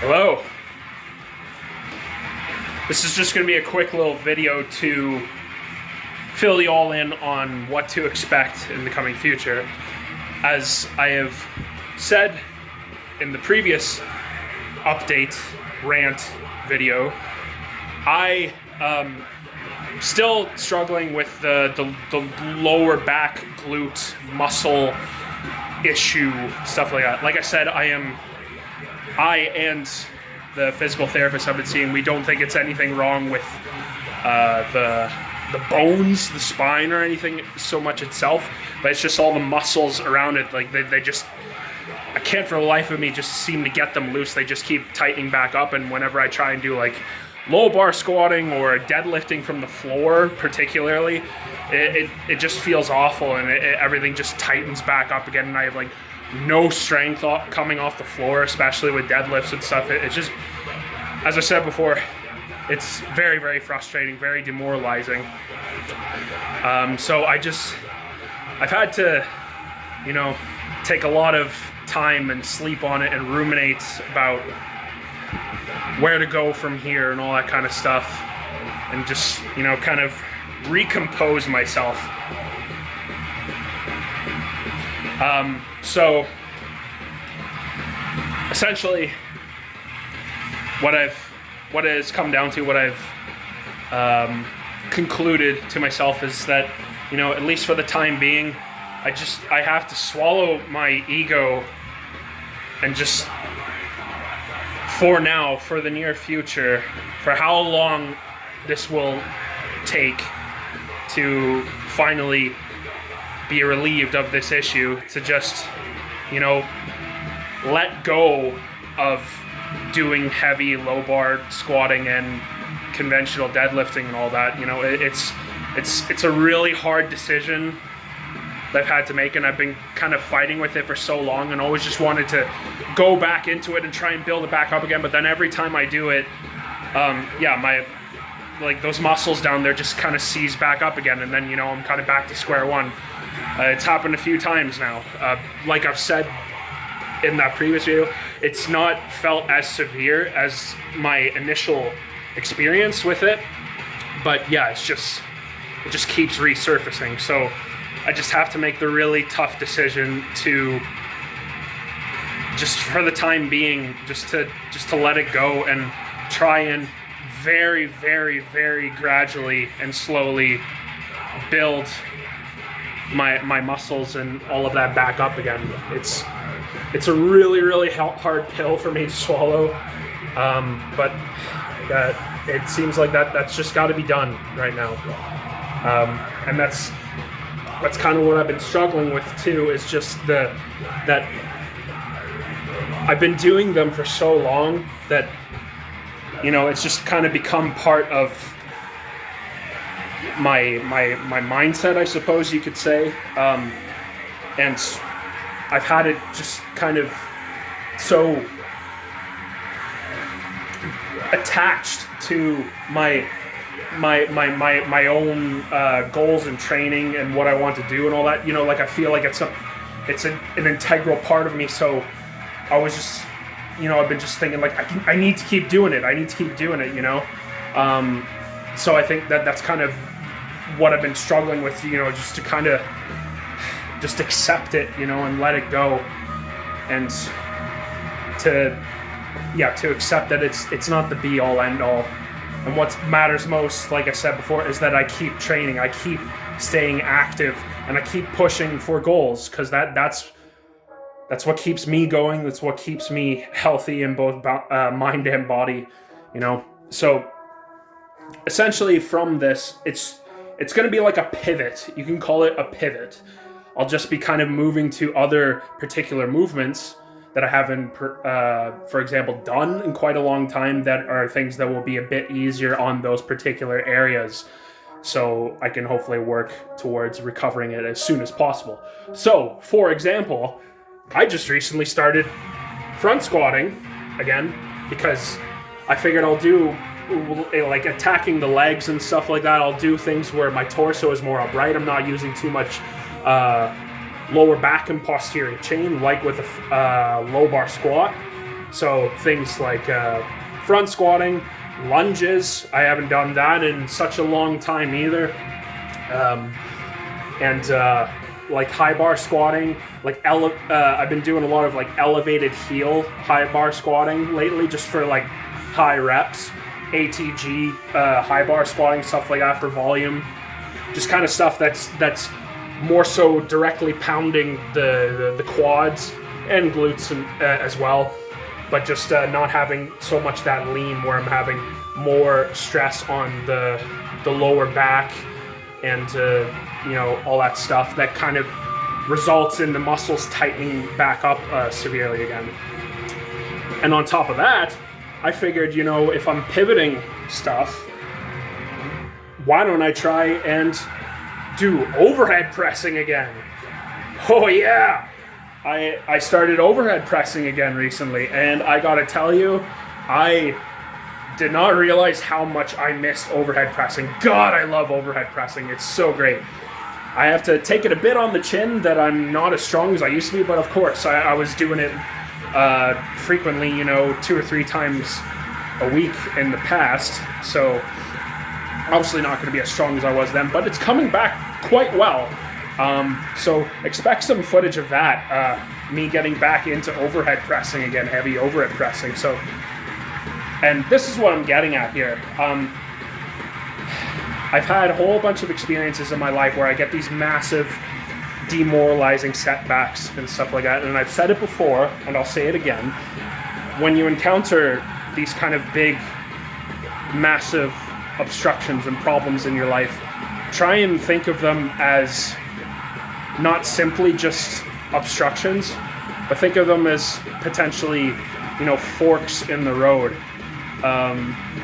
Hello. This is just going to be a quick little video to fill you all in on what to expect in the coming future. As I have said in the previous update rant video, I still struggling with the lower back glute muscle issue, stuff like that. Like I said, I and the physical therapist I've been seeing, we don't think it's anything wrong with the bones, the spine, or anything so much itself, but it's just all the muscles around it. Like they just, I can't for the life of me just seem to get them loose. They just keep tightening back up, and whenever I try and do like low bar squatting or deadlifting from the floor particularly, it just feels awful, and everything just tightens back up again, and I have like no strength coming off the floor, especially with deadlifts and stuff. It's just, as I said before, it's very, very frustrating, very demoralizing. So I've had to, take a lot of time and sleep on it and ruminate about where to go from here and all that kind of stuff, and just, kind of recompose myself. So essentially what has come down to, what I've concluded to myself is that, at least for the time being, I have to swallow my ego and just, for now, for the near future, for how long this will take to finally be relieved of this issue, to just, let go of doing heavy low bar squatting and conventional deadlifting and all that. It's a really hard decision that I've had to make, and I've been kind of fighting with it for so long, and always just wanted to go back into it and try and build it back up again. But then every time I do it, those muscles down there just kind of seize back up again, and then I'm kind of back to square one. It's happened a few times now. Like I've said in that previous video, it's not felt as severe as my initial experience with it, but yeah, it just keeps resurfacing. So I just have to make the really tough decision to, just for the time being, just to let it go and try and very, very, very gradually and slowly build my muscles and all of that back up again. It's a really, really hard pill for me to swallow, but it seems like that's just got to be done right now, and that's kind of what I've been struggling with too. Is just that I've been doing them for so long that it's just kind of become part of my mindset, I suppose you could say, and I've had it just kind of so attached to my own goals and training and what I want to do and all that. I feel like it's an integral part of me. So I was just, I've been just thinking like I need to keep doing it. So I think that's kind of what I've been struggling with, just to kind of just accept it, and let it go, and to accept that it's not the be all end all. And what matters most, like I said before, is that I keep training, I keep staying active, and I keep pushing for goals, because that's what keeps me going. That's what keeps me healthy in both mind and body, So essentially from this, it's going to be like a pivot. You can call it a pivot. I'll just be kind of moving to other particular movements that I haven't, for example, done in quite a long time, that are things that will be a bit easier on those particular areas, so I can hopefully work towards recovering it as soon as possible. So, for example, I just recently started front squatting again, because I figured I'll do, like, attacking the legs and stuff like that. I'll do things where my torso is more upright. I'm not using too much lower back and posterior chain, like with a low bar squat. So things like front squatting, lunges. I haven't done that in such a long time either. Like high bar squatting, like I've been doing a lot of like elevated heel high bar squatting lately, just for like high reps. ATG, high bar squatting, stuff like that for volume. Just kind of stuff that's more so directly pounding the quads and glutes as well, but just not having so much that lean, where I'm having more stress on the lower back and all that stuff that kind of results in the muscles tightening back up severely again. And on top of that, I figured, if I'm pivoting stuff, why don't I try and do overhead pressing again? Oh yeah! I started overhead pressing again recently, and I gotta tell you, I did not realize how much I missed overhead pressing. God, I love overhead pressing. It's so great. I have to take it a bit on the chin that I'm not as strong as I used to be, but of course, I was doing it frequently, 2 or 3 times a week in the past, so obviously not going to be as strong as I was then, but it's coming back quite well. So expect some footage of that, me getting back into overhead pressing again, heavy overhead pressing. So, and this is what I'm getting at here. I've had a whole bunch of experiences in my life where I get these massive demoralizing setbacks and stuff like that, and I've said it before and I'll say it again. When you encounter these kind of big, massive obstructions and problems in your life, try and think of them as not simply just obstructions, but think of them as potentially, forks in the road.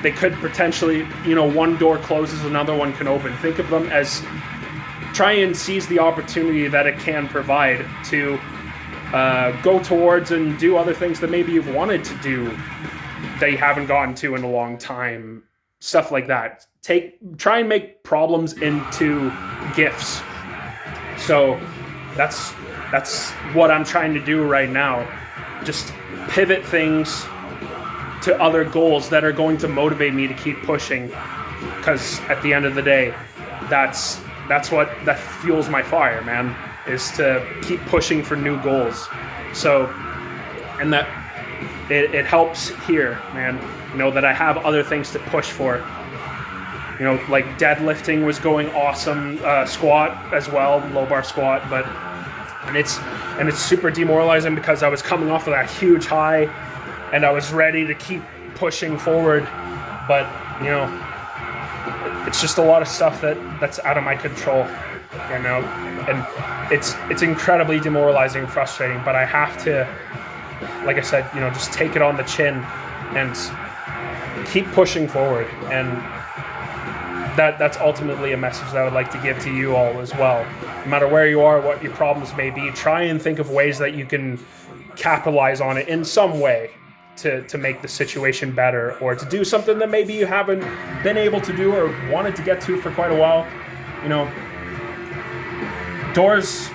They could potentially, one door closes, another one can open. Think of them as, try and seize the opportunity that it can provide to go towards and do other things that maybe you've wanted to do that you haven't gotten to in a long time. Stuff like that. Try and make problems into gifts. So that's what I'm trying to do right now. Just pivot things to other goals that are going to motivate me to keep pushing. Because at the end of the day, that fuels my fire, man, is to keep pushing for new goals. So, and that it helps here, man, that I have other things to push for. Like deadlifting was going awesome, squat as well, low bar squat, and it's super demoralizing because I was coming off of that huge high and I was ready to keep pushing forward, but it's just a lot of stuff that's out of my control, and it's incredibly demoralizing and frustrating, but I have to, like I said, just take it on the chin and keep pushing forward. And that's ultimately a message that I would like to give to you all as well. No matter where you are, what your problems may be, try and think of ways that you can capitalize on it in some way to make the situation better, or to do something that maybe you haven't been able to do or wanted to get to for quite a while. Doors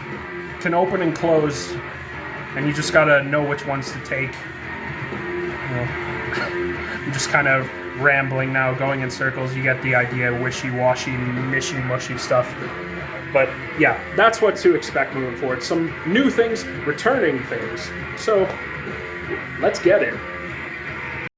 can open and close, and you just gotta know which ones to take. I'm just kind of rambling now, going in circles. You get the idea, wishy-washy, mishy-mushy stuff. But yeah, that's what to expect moving forward. Some new things, returning things. So let's get it.